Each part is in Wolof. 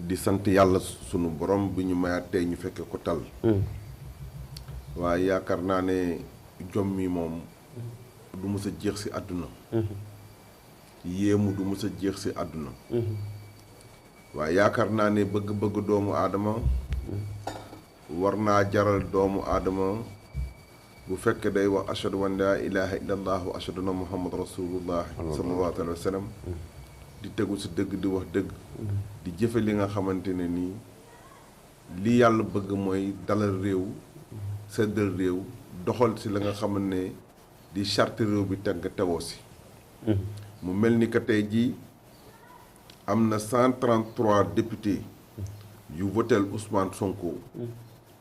di sant yàlla sunu borom bi ñu mayaat tey ñu fekke ko tal waaye yaakaar naa ne jom mi moom du mës a jeex si àdduna yéemu du mës a jeex si àdduna waaye yaakaar naa ne bëgg-bëgg doomu aadama war naa jaral doomu aadama bu fekkee day wax ashhadu an laa ilaaha illallah wa ashhadu anna muhammad rasulullah sallallahu alayhi wa sallam di tegu si dëgg di wax dëgg di jëfe li nga xamante ne nii li yàlla bëgg mooy dalal réew seddal réew doxal si la nga xamante ne di charte réew bi teg nga tegoo si mu mel ni que tey jii am na 133 députés yu votel Ousmane Sonko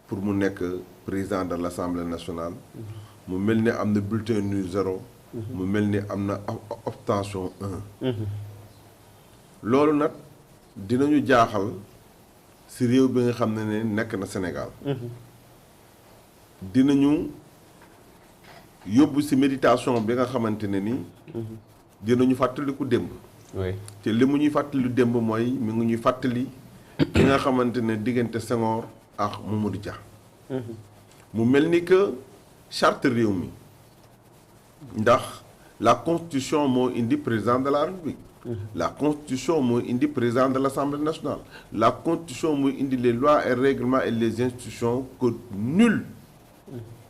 pour mu nekk président de l'Assemblée nationale mu mel ni am na bulletin nul 0 mu mel ni am na abstention 1 loolu nag dinañu jaaxal ci réew bi nga xam ne nekk na Sénégal dinañu yóbbu ci méditation bi nga xamante ne ni dinañu fàttaliku démb te li mu ñuy fàttali démb mooy mi ngi ñuy fàttali ki nga xamante ne diggante Senghor ak Mamadou Dia mu mel ni que charte réew mi ndax la constitution moo indi président de la République la constitution moo indi président de l'Assemblée nationale la constitution moo indi les lois et règlements et les institutions que nul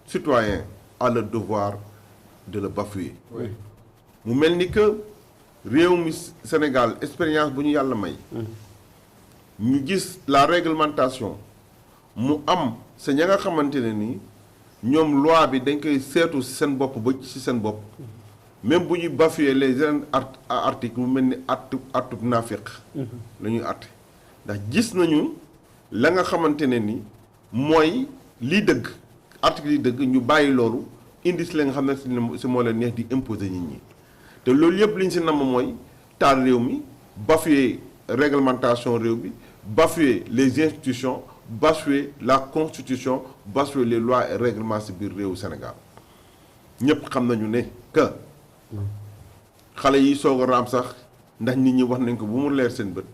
citoyen a le devoir de le bafouer mu mel ni que réew mi Sénégal expérience bu ñu yàlla may ñu gis la réglementation mu am sa ña nga xamante ne nii ñoom loi bi dañ koy seetu ci seen bopp ba ci seen bopp même bu ñuy bafouer les yeneen articles mu mel ni artub naafiq la ñuy àtte ndax gis nañu la nga xamante ne ni mooy lii dëgg article yi dëgg ñu bàyyi loolu indi si la nga xam ne si moo leen neex di imposer nit ñi te loolu yëpp li ñu si namm mooy taal réew mi bafouer réglementation réew bi bafouer les institutions bafouer la constitution bafouer les lois et règlements si biir réewu Sénégal ñëpp xam nañu ne que xale yi soog a raam sax ndax nit ñi wax nañ ko bu mu leer seen bët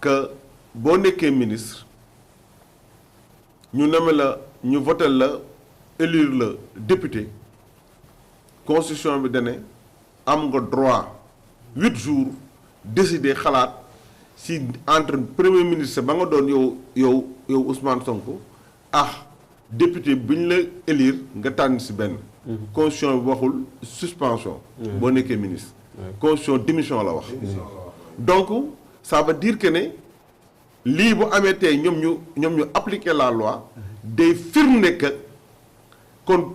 que boo nekkee ministre ñu neme la ñu voté la élire la député constitution bi dane am nga droit 8 jours décider xalaat si entre premier ministre ba nga doon yow Ousmane Sonko député bi ñu la élire nga tànn si benn constitution bi waxul suspension boo nekkee ministre constitution démission la wax donc ça veut dire que ne lii bu amee tey ñoom ñu appliquer la loi day firnde que kon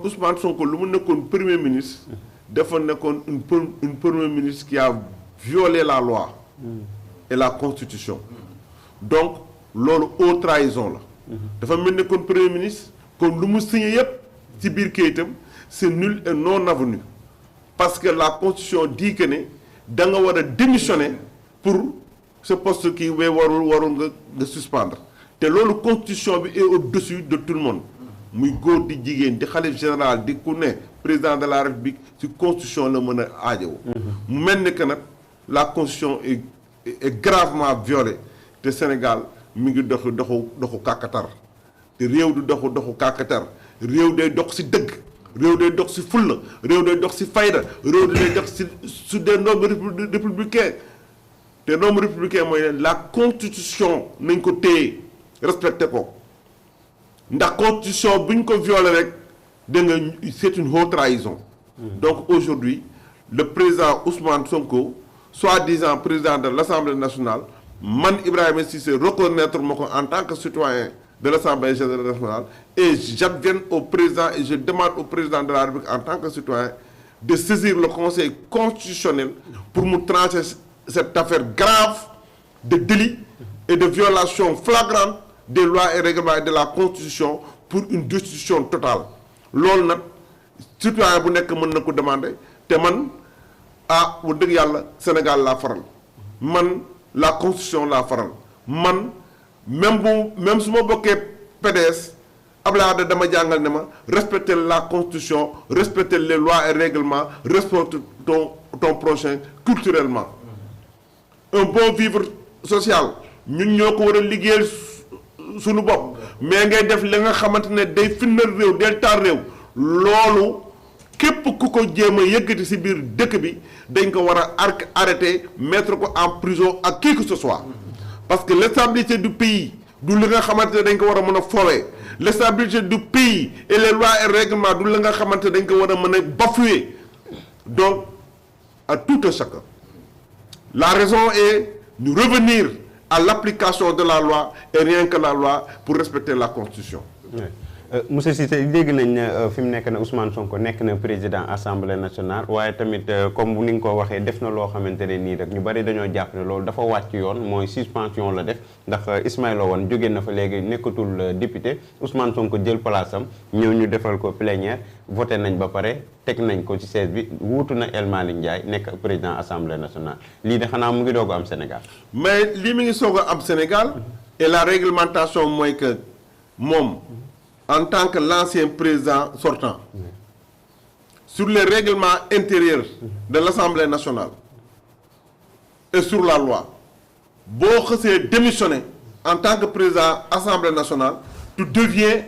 Ousmane Sonko lu mu nekkoon premier ministre dafa nekkoon une premier ministre qui a violé la loi et la constitution donc loolu haute trahison la dafa mel ne kon premier ministre kon lu mu signé yépp ci biir kayitam c'est nul et non avenu parce que la constitution dit que ne da nga war a démissionner pour ce poste kii wee warul nga suspendre te loolu constitution bi est au-dessus de tout le monde muy góor di jigéen di xalif général di ku ne président de la République ci constitution la mën a aajowo mu mel ni que nag la constitution est gravement violée te Sénégal mi ngi doxu kàkkatar te réew du doxu kàkkatar réew day dox ci dëgg réew day dox ci fulla réew day dox ci fayda réew day dox ci su des normes républicains te normes républicains mooy la constitution nañ ko téye respecté ko ndax constitution bu ñu ko violé rek da nga c'est une haute trahison donc aujourd'hui le président Ousmane Sonko soi-disant président de l'Assemblée nationale man Ibrahima Cissé reconnaître ma ko en tant que citoyen de l'Assemblée nationale et j'adviens au président et je demande au président de la République en tant que citoyen de saisir le Conseil constitutionnel pour mu trancher cette affaire grave de délit et de violation flagrante des lois et règlements et de la Constitution pour une destitution totale loolu nag citoyen bu nekk mën na ko demander te man bu dëgg yàlla Sénégal laa faral man la Constitution laa faral man même su ma bokkee PDS Abdoulaye Wade dama jàngal ne ma respecter la Constitution respecter les lois et règlements respecter ton prochain culturellement un bon vivre social ñun ñoo ko war a liggéeyal suñu bopp mais ngay def li nga xamante ne day firndeel réew del taal réew loolu képp ku ko jéem a yëkkati ci biir dëkk bi dañ ko war a arrêter mettre ko en prison ak qui que ce soit parce que l'instabilité du pays du li nga xamante ne dañ ko war a mën a foowee l'instabilité du pays et les lois et règlements du li nga xamante ne dañ ko war a mën a bafouer donc à tout un chacun la raison est de revenir à l'application de la loi et rien que la loi pour respecter la constitution. monsieur Cissé dégg nañ ne fi mu nekk na Ousmane Sonko nekk na président assemblée nationale waaye tamit comme ni nga ko waxee def na loo xamante ne nii rek ñu bari dañoo jàpp ne loolu dafa wàcc yoon mooy suspension la def ndax Ismaïla Wane jóge na fa léegi nekkatul député Ousmane Sonko jël place am ñëw ñu defal ko plénière voté nañ ba pare teg nañ ko ci siège bi wuutu na El Malick Ndiaye nekk président assemblée nationale lii de xanaa mu ngi doog a am Sénégal. mais lii mi ngi soog a am Sénégal et la réglementation mooy que moom. En tant que l'ancien président sortant, sur les règlements intérieurs de l'Assemblée nationale et sur la loi, boo xësee démissionner en tant que président Assemblée nationale, tu deviens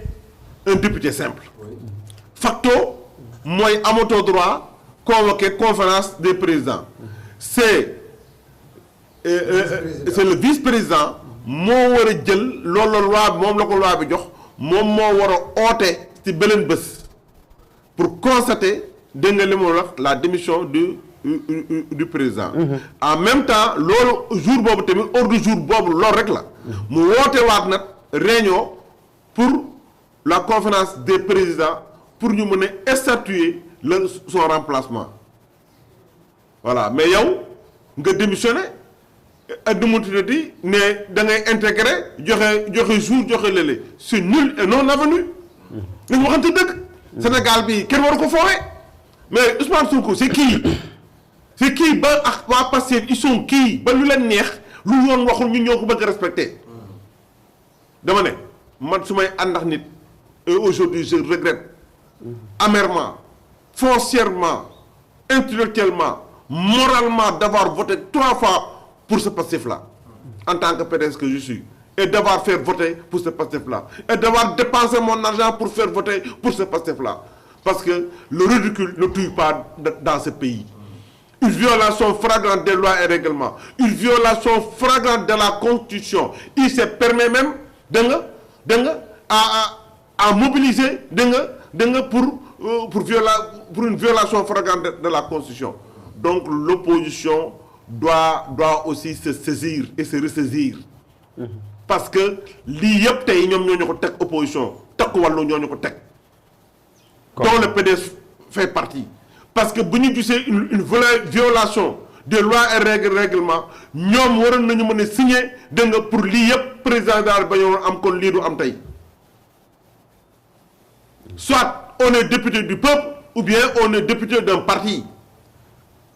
un député simple. Facto, mooy amatoo droit convoquer conférence des présidents. C'est le vice-président moo war a jël loolu la loi moom la ko loi bi jox. moom moo war a oote ci beneen bés pour constater dégg nga li mu wax la démission du président. En même temps loolu jour boobu tamit ordre du jour boobu loolu rek la. mu woote waat nag réunion pour la conférence des présidents pour ñu mën a statuer son remplacement voilà mais yow nga démissionné. di ne da ngay intégré joxe jour joxe lële c'est nul et non avenu. nañu waxante dëgg. Sénégal bi kenn waru ko foowee mais Ousmane Sonko c'est kii ba ak waa Pastef ils sont kii ba lu leen neex lu yoon waxul ñun ñoo ko bëgg a respecté dama ne man su may ànd ak nit et aujourd'hui je regrette amèrement foncièrement intellectuellement moralement d'avoir voté 3 fois pour ce Pastef-là, en tant que PDS que je suis, et d'avoir fait voter pour ce Pastef-là, et d'avoir dépensé mon argent pour faire voter pour ce Pastef-là. Parce que le ridicule ne tue pas dans ce pays. Une violation flagrante des lois et règlements, une violation flagrante de la Constitution. Il se permet même à mobiliser pour une violation flagrante de la Constitution. Donc l'opposition doit aussi se saisir et se ressaisir. Parce que lii yëpp tey ñoom ñoo ñu ko teg opposition teg ko wàllu ñoo ñu ko teg. dont le PDS fait partie. Parce que bu ñu gisee une violation des lois et règlements ñoom waroon nañu mën a signer dégg nga pour lii yëpp président daal ba ñu am kon lii du am tey. Soit on est député du peuple ou bien on est député d'un parti.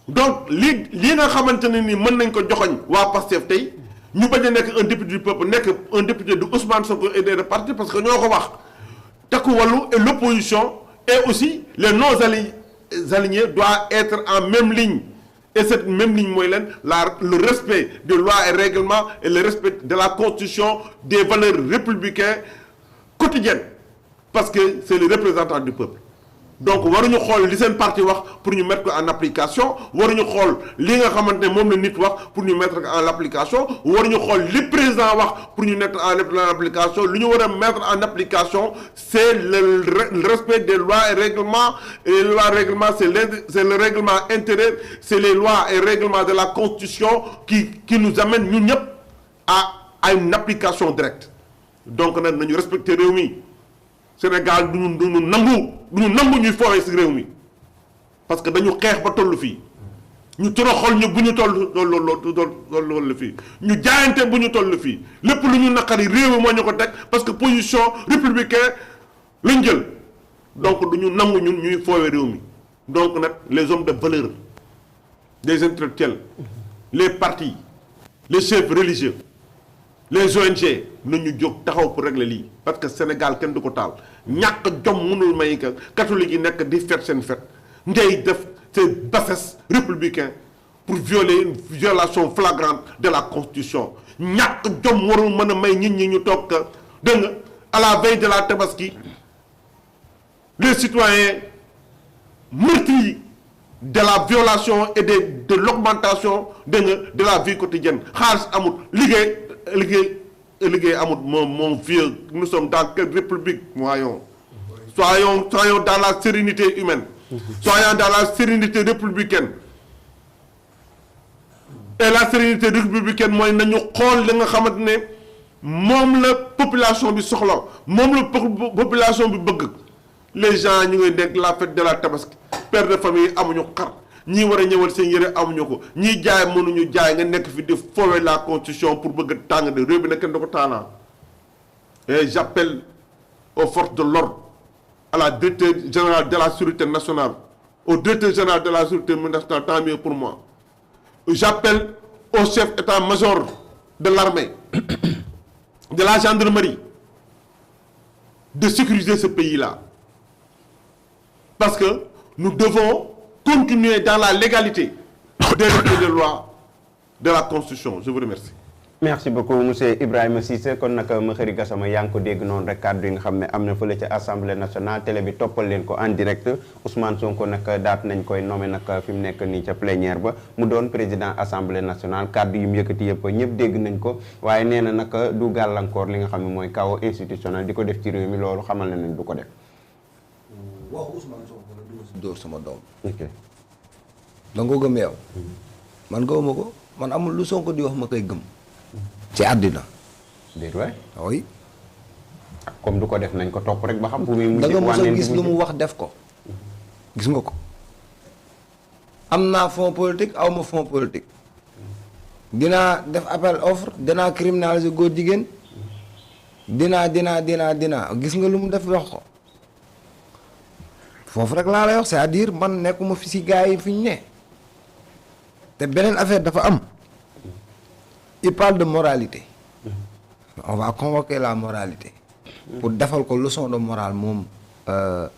Donc lii nga xamante ne ni mën nañ ko joxoñ waa Pastef tey ñu bañ a nekk un député du peuple nekk un député de Ousmane Sonko et des partis parce que ñoo ko wax Takku Wallu et l'opposition et aussi les non-alignés doivent être en même ligne et cette même ligne mooy leen le respect des lois et règlements et le respect de la constitution des valeurs républicaines quotidiennes parce que c'est le représentant du peuple. Donc waruñu xool li seen parti wax pour ñu mettre ko en application waruñu xool li nga xamante ne moom la nit wax pour ñu mettre en application waruñu xool li président wax pour ñu mettre en application li ñu war a mettre en application c'est le respect des lois et règlements et les lois et règlements c'est le règlement intérieur c'est les lois et règlements de la constitution qui nous amènent ñun ñëpp à une application directe donc nag nañu respecter réew mi Sénégal duñu nangu ñuy foowee ci réew mi parce que dañu xeex ba toll fii ñu toroxal ñu bu ñu toll fii ñu jaayante bu ñu toll fii lépp lu ñu naqari réew mi moo ñu ko teg parce que position républicaine lañ jël donc duñu nangu ñun ñuy foowee réew mi donc nag les hommes de valeur les intellectuels les partis les chefs religieux les ONG nañu jóg taxaw pour régler lii parce que Sénégal kenn du ko taal ñàkk jom mënul may ka catholique yi nekk di fet seen fet ngay def c'est bassesse républicain pour violer une violation flagrante de la Constitution ñàkk jom warul mën a may nit ñi ñu toog dégg nga à la veille de la Tabaski les citoyens meurtris de la violation et de l'augmentation de la vie quotidienne xaalis amul liggéey amul mon vieux nous sommes dans quelle république voyons soyons dans la sérénité humaine soyons dans la sérénité républicaine et la sérénité républicaine mooy nañu xool li nga xamante ne moom la population bi soxla moom la population bi bëgg les gens ñu ngi nekk la fête de la Tabaski père de famille amuñu xar ñii war a ñëwal seen yëre amuñu ko ñii jaay mënuñu jaay nga nekk fi di fowee la constitution pour bëgg a tàng de réew bi nag kenn da ko taalaan et j'appelle aux forces de l'ordre à la directeur général de la sécurité nationale au directeur général de la sécurité nationale tant mieux pour moi j'appelle au chef état-major de l'armée de la gendarmerie de sécuriser ce pays-là parce que nous devons continuer dans la légalité des règles de loi de la Constitution. Je vous remercie. merci beaucoup monsieur Ibrahima Cissé kon nag Makhari Gassama yaa ngi ko dégg noonu rek kàddu yi nga xam ne am na fële ca assemblée nationale télé bi toppal leen ko en direct Ousmane Sonko nag daat nañ koy nommé nag fi mu nekk nii ca plénière ba mu doon président assemblée nationale kàddu yu mu yëkkati yëpp ñëpp dégg nañ ko waaye nee na nag du gàllankoor li nga xam ne mooy chaos institutionnel di ko def ci réew mi loolu xamal na ne du ko def. waxu Ousmane Sonko la du dóor sama doom. ok da nga ko gëm yow. man gëwuma ko man amul lu Sonko di wax ma koy gëm. ci àddina. déet waay. oui. comme du ko def nañ ko topp rek ba xam fu muy. da nga mos a gis lu mu wax def ko. gis nga ko. am naa fond politique aw ma fond politique. dinaa def appel offre dinaa criminaliser góor jigéen. dinaa gis nga lu mu def wax ko. foofu rek laa lay wax c'est-à-dire man nekkuma fi si gars yi fi ñu ne. te beneen affaire dafa am. il parle de moralité. on va convoquer la moralité. pour defal ko leçon de morale moom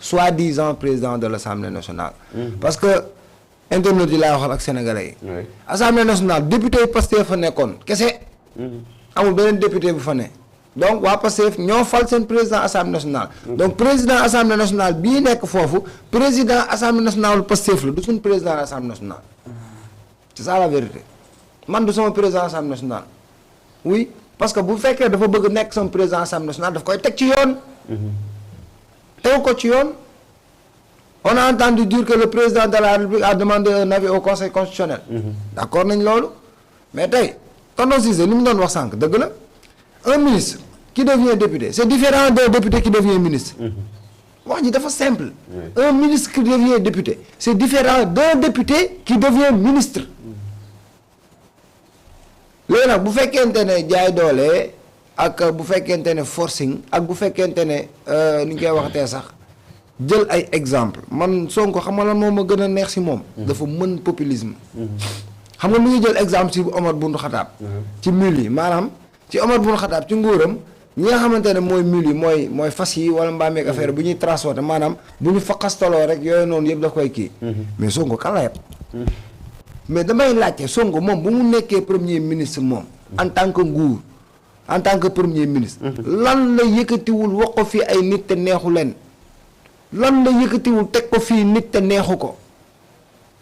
soi-disant président de l'Assemblée nationale. parce que internautes yi laay waxal ak sénégalais yi. Assemblée nationale député yi Pastef fa nekkoon kese. amul beneen député bu fa ne. donc waa Pastef ñoo fal seen président Assemblée nationale. donc président Assemblée nationale bii nekk foofu président Assemblée nationale Pastef la du suñ président Assemblée nationale. c'est ça la vérité. man du sama président assemblée nationale oui parce que bu fekkee dafa bëgg nekk sama président assemblée nationale daf koy teg ci yoon. tegu ko ci yoon. on a entendu dire que le président de la République a demandé un avis au conseil constitutionnel. d'accord nañ loolu. mais tey tonton Cissé li mu doon wax sànq dëgg la un ministre qui devient député c'est différent d'un député qui devient ministre. wax ji dafa simple. un ministre qui devient député c'est différent d'un député qui devient ministre. léegi nag bu fekkente ne jaay doole ak bu fekkente ne forcing ak bu fekkente ne ni ñu koy waxatee sax jël ay exemple man Sonko xam nga lan moo ma gën a neex si moom. dafa mën populisme. xam nga mu ngi jël exemple si Omar Bundu Xataab. ci mul yi maanaam ci Omar Bundu Xataab ci nguuram ñi nga xamante ne mooy mul yi mooy fas yi wala mbaameeg affaire bu ñuy transporter maanaam bu ñu faqastaloo rek yooyu noonu yëpp daf koy kii. mais Sonko kan la yëpp. mais damay laajte Sonko moom bu mu nekkee premier ministre moom en tant que nguur en tant que premier ministre lan la yëkkatiwul wax ko fii ay nit te neexu leen lan la yëkkatiwul teg ko fii nit te neexu ko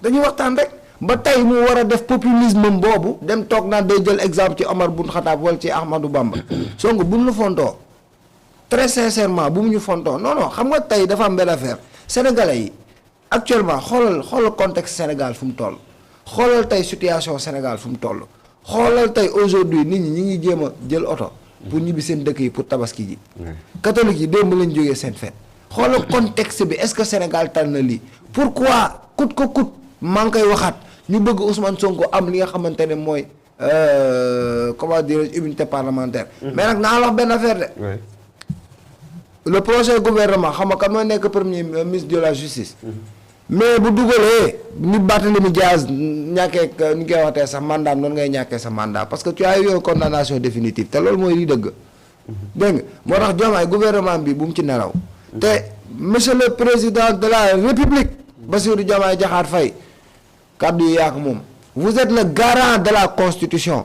dañuy waxtaan rek ba tey mu war a def populisme boobu dem toog naa day jël exemple ci Omar Bun Xataab wala ci Ahmadou Bamba Sonko bu mu la fontoo très sincèrement bu mu ñu fontoo non non xam nga tey dafa am benn affaire sénégalais yi actuellement xoolal contexte Sénégal fu mu toll xoolal tey situation Sénégal fu mu toll xoolal tey aujourd'hui nit ñi ngi jéem a jël oto pour ñibbi seen dëkk yi pour tabaski ji catholique yi démb lañ jógee seen fête xoolal contexte bi est-ce que Sénégal tal na lii pourquoi coûte que coûte maa ngi koy waxaat ñu bëgg Ousmane Sonko am li nga xamante ne mooy comment dire immunité parlementaire mais nag naa la wax benn affaire de le prochain gouvernement xam nga kan mooy nekk premier ministre de la justice mais bu dugalee ni Barthélémy Dias ñàkkee ni koy waxtee sax mandat noonu ngay ñàkkee sa mandat parce que tu as eu une condamnation définitive te loolu mooy li dëgg dégg nga moo tax Diomaye gouvernement bi bu mu ci nelaw te monsieur le président de la république Bassirou Diomaye Diakhar Faye kàddu yi yaak moom vous êtes le garant de la constitution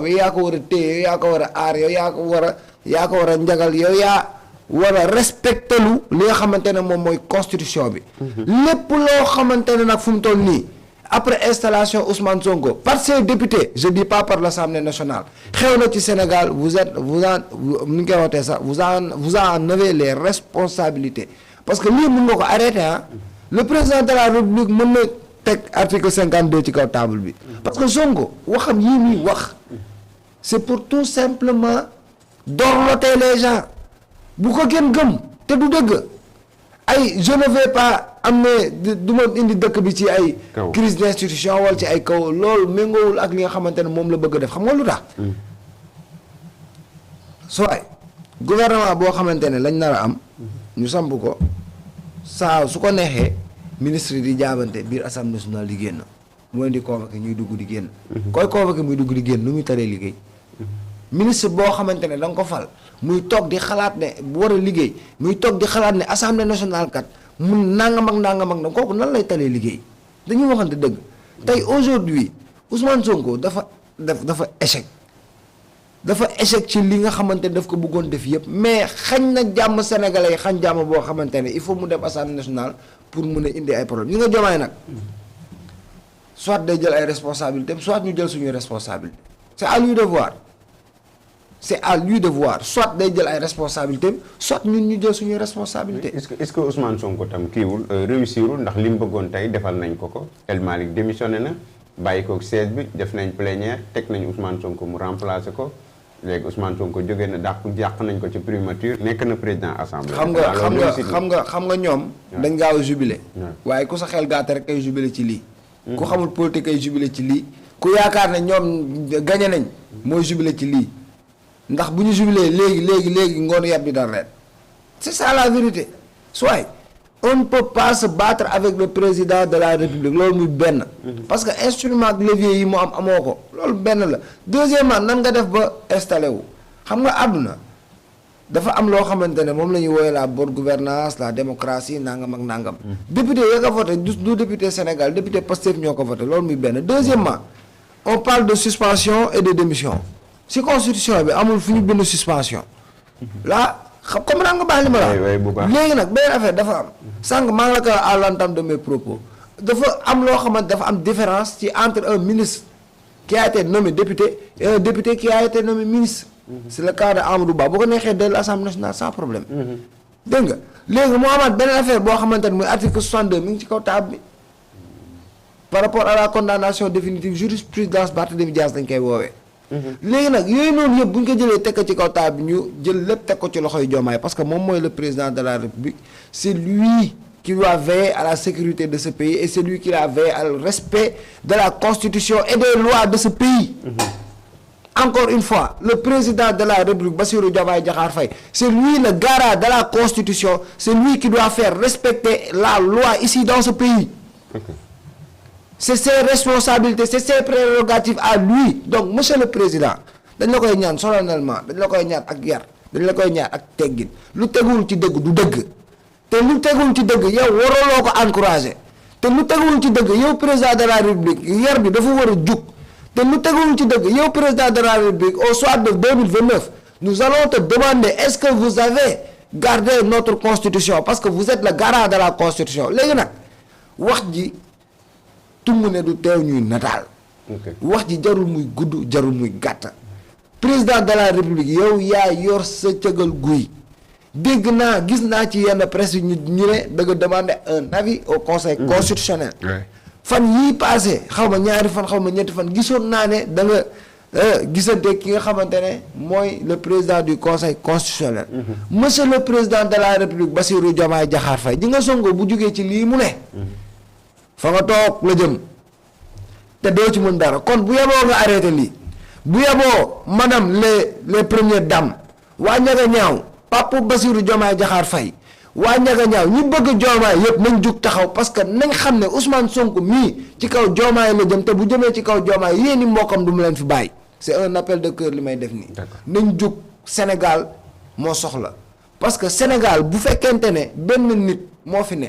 bi yaa ko war a téye yow yaa ko war a aar yow yaa ko war a njagal yow yaa war a respecté lu li nga xamante ne moom mooy constitution bi. lépp loo xamante ne nag fu mu toll nii après installation Ousmane Sonko par ses députés je dis pas par l'Assemblée nationale xew na ci Sénégal vous en avez les responsabilités parce que lii mën nga ko arrêter ah. le président de la République mën na teg article 52 ci kaw table bi. parce que Sonko waxam yii muy wax c'est pour tout simplement dorloter les gens. bu ko kenn gëm te du dëgg ay je ne vais pas am ne du ma indi dëkk bi ci ay crise d'institution wala ci ay kaw loolu méngoowul ak li nga xamante ne moom la bëgg a def xam nga lu tax soo ay gouvernement boo xamante ne lañ nar a am ñu samp ko saa su ko neexee ministre yi di jaabante biir assemblée nationale di génn mooy di convoqué ñuy dugg di génn koy convoqué muy dugg di génn nu muy taree liggéey ministre boo xamante ne da nga ko fal muy toog di xalaat ne bu war a liggéey muy toog di xalaat ne assemblée nationale kat mun nangam ak nangam kooku nan lay talee liggéey dañuy waxante dëgg tey aujourd'hui Ousmane Sonko dafa échec ci li nga xamante ne daf ko bëggoon def yëpp mais xañ na jàmm sénégalais yi xañ jàmm boo xamante ne il faut mu dem assemblée nationale pour mun a indi ay problème ñi nga jomaay nag soit day jël ay responsabilités soit ñu jël suñuy responsabilité c'est à lui de voir. c'est à lui de voir soit day jël ay responsabilités soit ñun ñu jël suñuy responsabilité est-ce que Ousmane Sonko tam kiiwul réussirul ndax li mu bëggoon tey defal nañ ko El Malick démissionné na bàyyi ko siège bi def nañ plénière teg nañ Ousmane Sonko mu remplacer ko léegi Ousmane Sonko jógee na jàq nañ ko ci primature nekk na président assemblée. xam nga ñoom. dañ gaaw a jubilé. waaye ku sa xel gàtt rek kay jubilé ci lii. ku xamul politique ay jubilé ci lii. ku yaakaar ne ñoom gagné nañ mooy jubilé ci lii. ndax bu ñu jubilee léegi ngoon yat bi dara leen c'est ça la vérité soit on ne peut pas se battre avec le président de la République loolu muy benn parce que instrument ak levier yi mu am amoo ko loolu benn la deuxièmement nan nga def ba installé wu xam nga àdduna dafa am loo xamante ne moom la ñuy woowee la bonne gouvernance la démocratie nangam ak nangam député ya ko voté du député Sénégal député Pastef ñoo ko voté loolu muy benn deuxièmement on parle de suspension et de démission si constitution bi amul fu ñu bind suspension là xam comme naa nga baax li ma la léegi nag beneen affaire dafa am sànq maa ngi la ko à l'entame de mes propos dafa am loo xamante dafa am différence ci entre un ministre qui a été nommé député et un député qui a été nommé ministre c'est le cas de Amadou Ba boo ko neexee de l'Assemblée nationale sans problème dégg nga léegi moo amaat beneen affaire boo xamante ne muy article 62 mi ngi ci kaw table bi par rapport à la condamnation définitive jurisprudence Barthélémy Dias dañ koy woowee léegi nag yooyu noonu yëpp bu ñu ko jëlee teg ko ci kaw table bi ñu jël lépp teg ko ci loxoy Diomaye parce que moom mooy le président de la République c'est lui qui doit veiller à la sécurité de ce pays et c'est lui qui doit veiller au respect de la constitution et des lois de ce pays encore une fois le président de la République Bassirou Diomaye Diakhar Faye c'est lui le garant de la constitution c'est lui qui doit faire respecter la loi ici dans ce pays c'est ses responsabilités c'est ses prérogatives à lui donc monsieur le président dañ la koy ñaan solennellement dañ la koy ñaan ak yar dañ la koy ñaan ak teggin lu teguwul ci dëgg du dëgg te lu teguwul ci dëgg yow waraloo ko encourager te lu teguwul ci dëgg yow président de la République yar bi dafa war a jug te lu teguwul ci dëgg yow président de la République au soir de 2029 nous allons te demander est-ce que vous avez gardé notre constitution parce que vous êtes le garant de la constitution léegi nag wax ji tungu ne du teew ñuy nataal wax ji jarul muy gudd jarul muy gàtt président de la République yow yaa yor sa cëgal guy dégg naa gis naa ci yenn presse yi ñu ne da nga demander un avis au conseil constitutionnel fan yii passé xaw ma ñaari fan xaw ma ñetti fan gisoon naa ne da nga gisante ki nga xamante ne mooy le président du conseil constitutionnel monsieur le président de la République Bassirou Diomaye Diakhar Faye ji nga Sonko bu jógee ci lii mu ne fa nga toog la jëm te doo ci mën dara kon bu yeboo nga arrêté lii bu yeboo madame les premières dames waa ñaga ñaaw Papa Bassirou Diomaye Diakhar Faye waa ñaga ñaaw ñi bëgg Diomaye yëpp nañ jug taxaw parce que nañ xam ne Ousmane Sonko mii ci kaw Diomaye la jëm te bu jëmee ci kaw Diomaye yéen i mbokkam du mu leen fi bàyyi c'est un appel de cœur li may def nii nañ jug Sénégal moo soxla parce que Sénégal bu fekkente ne benn nit moo fi ne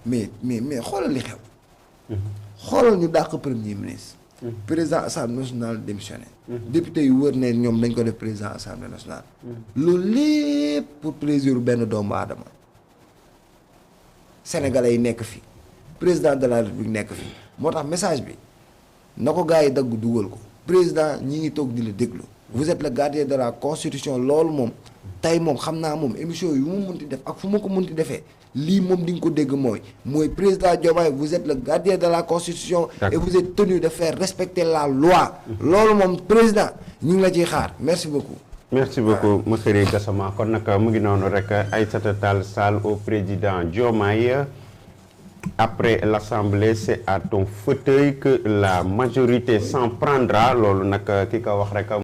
mais xoolal li xew xoolal ñu dàq premier ministre président assemblée nationale démissionné. député yu wër ne ñoom dañ ko def président assemblée nationale. loolu lépp pour plaisir benn doomu aadama. sénégalais yi nekk fi président de la république nekk fi moo tax message bi na ko gars yi dagg dugal ko président ñi ngi toog di la déglu. vous êtes le gardien de la constitution loolu moom tey moom xam naa moom émission yu mu munti def ak fu ma ko munti defee lii moom di nga ko dégg mooy président Diomaye vous êtes le gardien de la constitution et vous êtes tenu de faire respecter la loi loolu moom président ñu ngi la ciy xaar merci beaucoup. merci beaucoup Makhari Gassama kon nag mu ngi noonu rek Aïssata Tall Sall au président Diomaye après l'Assemblée c'est à ton fauteuil que la majorité s'en prendra loolu nag ki ko wax rek